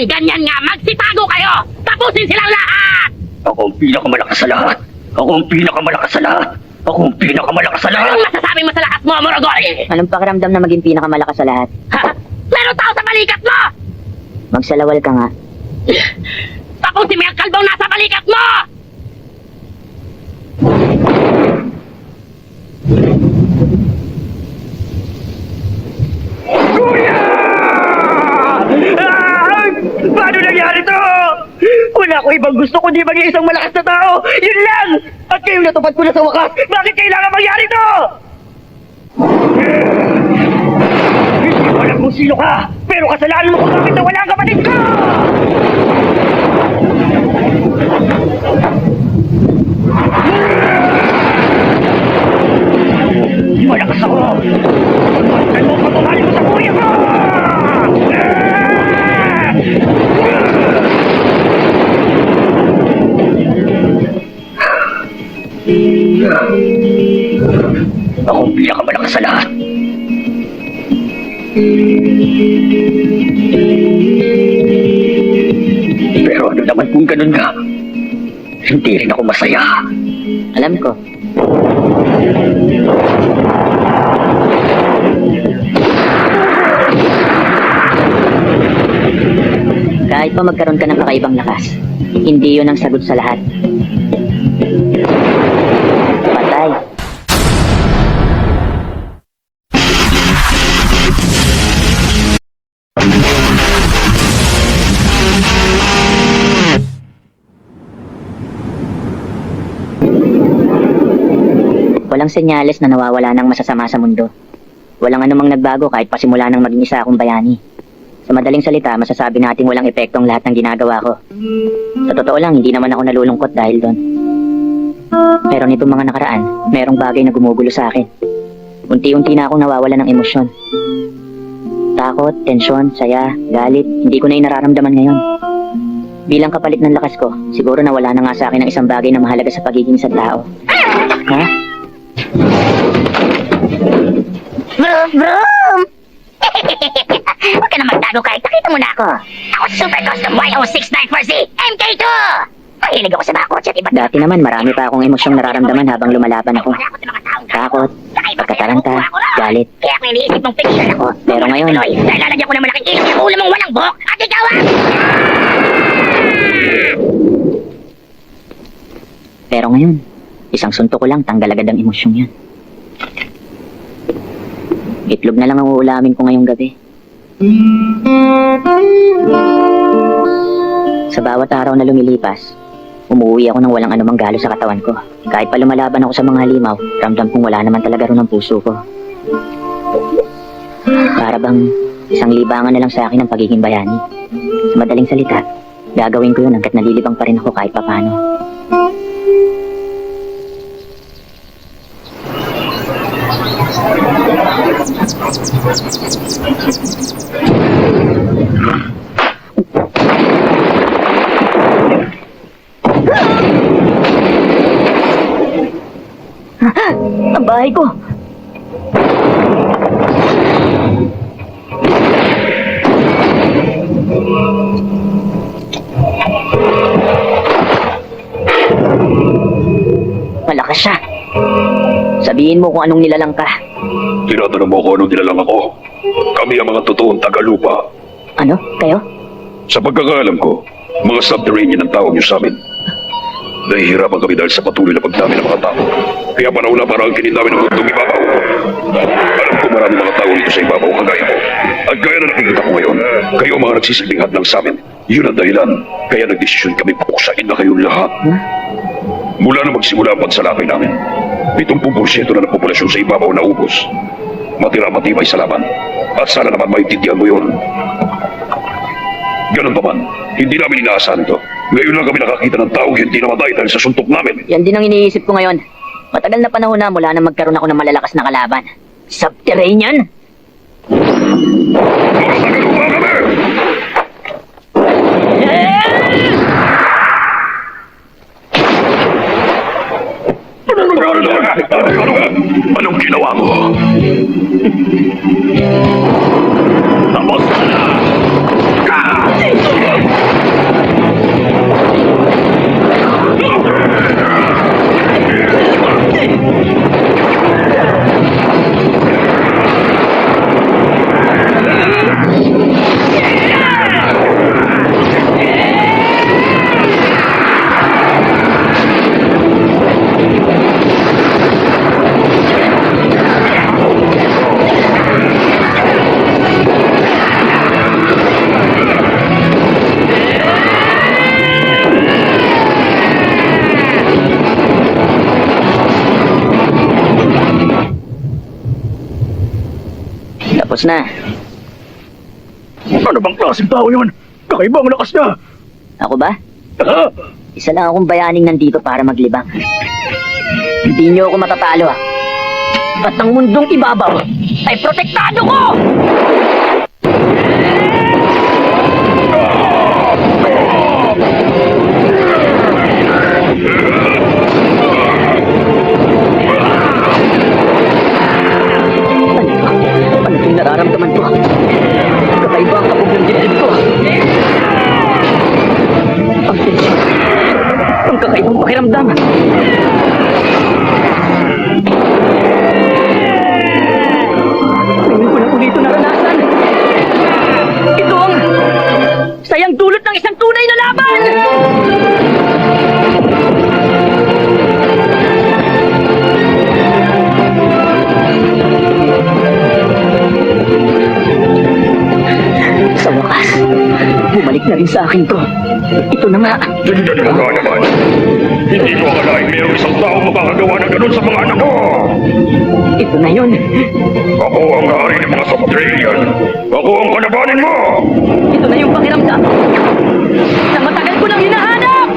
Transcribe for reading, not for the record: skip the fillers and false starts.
Hanggang ganyan nga, magsitago kayo! Tapusin silang lahat! Ako ang pinakamalakas sa lahat. Ako ang pinakamalakas sa lahat. Ako ang pinakamalakas sa lahat. Anong masasabi mo sa lakas mo, Morogori? Anong pakiramdam na maging pinakamalakas sa lahat? Ha? Meron tao sa balikat mo! Magsalawal ka nga. Tapusin mo yung kalbong nasa balikat mo! Paano nangyari to? Wala ko ibang gusto kundi maging isang malakas na tao. Yun lang! At kayong natupad ko na sa wakas. Bakit kailangan mangyari to? Hindi ko alam kung sino ka. Pero kasalanan mo kung bakit nawala ang kapatid ko! Malakas ako! Bakit mo patuhalin mo sa kuya ko? Ako ang pinakamalakas sa lahat. Pero ano naman kung ganun nga, hindi rin ako masaya. Alam ko. Kahit pa magkaroon ka ng kakaibang lakas, hindi yun ang sagot sa lahat. Patay. Walang senyales na nawawala ng masasama sa mundo. Walang anumang nagbago kahit pasimula ng maging isa akong bayani. Sa madaling salita, masasabi nating walang epekto ang lahat ng ginagawa ko. Sa totoo lang, hindi naman ako nalulungkot dahil doon. Pero nitong mga nakaraan, merong bagay na gumugulo sa akin. Unti-unti na akong nawawala ng emosyon. Takot, tensyon, saya, galit, hindi ko na nararamdaman ngayon. Bilang kapalit ng lakas ko, siguro nawala na nga sa akin ang isang bagay na mahalaga sa pagiging isang tao. Ha? Vroom! Huwag ka na magtago kahit nakita mo na ako. Ako Super Custom Y0694Z MK2! Mahilig ako sa mga kotse at iba't Dati naman marami pa akong emosyong nararamdaman habang lumalaban ako. wala ako sa mga taong Takot, pagkataranta, galit. Kaya kung iniisip mong pigilan ako, Pero ngayon, Pinoy, dahil lalagyan ko ng malaking ilong yung ulo mong walang buhok at ikaw ah! Pero ngayon, isang suntok ko lang tanggal agad ang emosyong yan. Itlog na lang ang uulamin ko ngayong gabi. Sa bawat araw na lumilipas, umuwi ako ng walang anumang galo sa katawan ko. Kahit pa lumalaban ako sa mga halimaw, ramdam kong wala naman talaga ron ang puso ko. Para bang isang libangan na lang sa akin ang pagiging bayani. Sa madaling salita, gagawin ko yun hanggat nalilibang pa rin ako kahit papano. Ang bahay ko! Malakas siya. Sabihin mo kung anong nilalang ka. Tinatanong mo kung anong nilalang ako. Kami ang mga totoong tagalupa. Ano? Kayo? Sa pagkakaalam ko, mga subterranean ang tawag niyo sa amin. Nahihirapan kami dahil sa patuloy na pagdami ng mga tao. Kaya panahon na parang kinin namin ang mundong ibabaw. Alam ko marami mga tao dito sa ibabaw kagaya mo. At gaya na nakikita ko ngayon, kayo ang mga nagsisilbing hadlang sa amin. Yun ang dahilan. Kaya nagdesisyon kami puksain na kayong lahat. Mula na magsimula ang pagsalakay namin, 70% na ng populasyon sa ibabaw na ubos. Matira matibay sa laban. At sana naman maintindihan mo yun. Ganun pa man, hindi namin inaasahan ito. Ngayon lang kami nakakita ng taong hindi namatay dahil sa suntok namin. Yan din ang iniisip ko ngayon. Matagal na panahon na mula na magkaroon ako ng malalakas na kalaban. Subterranean? Mga tagalupa kami! Anong ginawa mo? Tapos na! Tapos na. Ano bang klaseng tao yun? Kakaiba ang lakas niya. Ako ba? Ha? Isa lang akong bayaning nandito para maglibang. Hindi niyo ako matatalo ah. At ang mundong ibabaw ay protektado ko! Ano yung nararamdaman ko? Kakaiba ang kapag ng dibdib ko. Ang tensyon. Ang kakaibang pakiramdam. Ngayon ko lang ulit ito naranasan. Ito ang sayang dulot ng isang tunay na laban! Sa wakas, bumalik na rin sa akin to. Ito na nga. Tingnan mo nga naman. Hindi ko akalain mayroong isang tao makakagawa ng ganun sa mga anak ko. Ito na yun. Ako ang hari ng mga Subterranean. Ako ang kalabanin mo. Ito na yung pakiramdam na matagal ko nang hinahanap!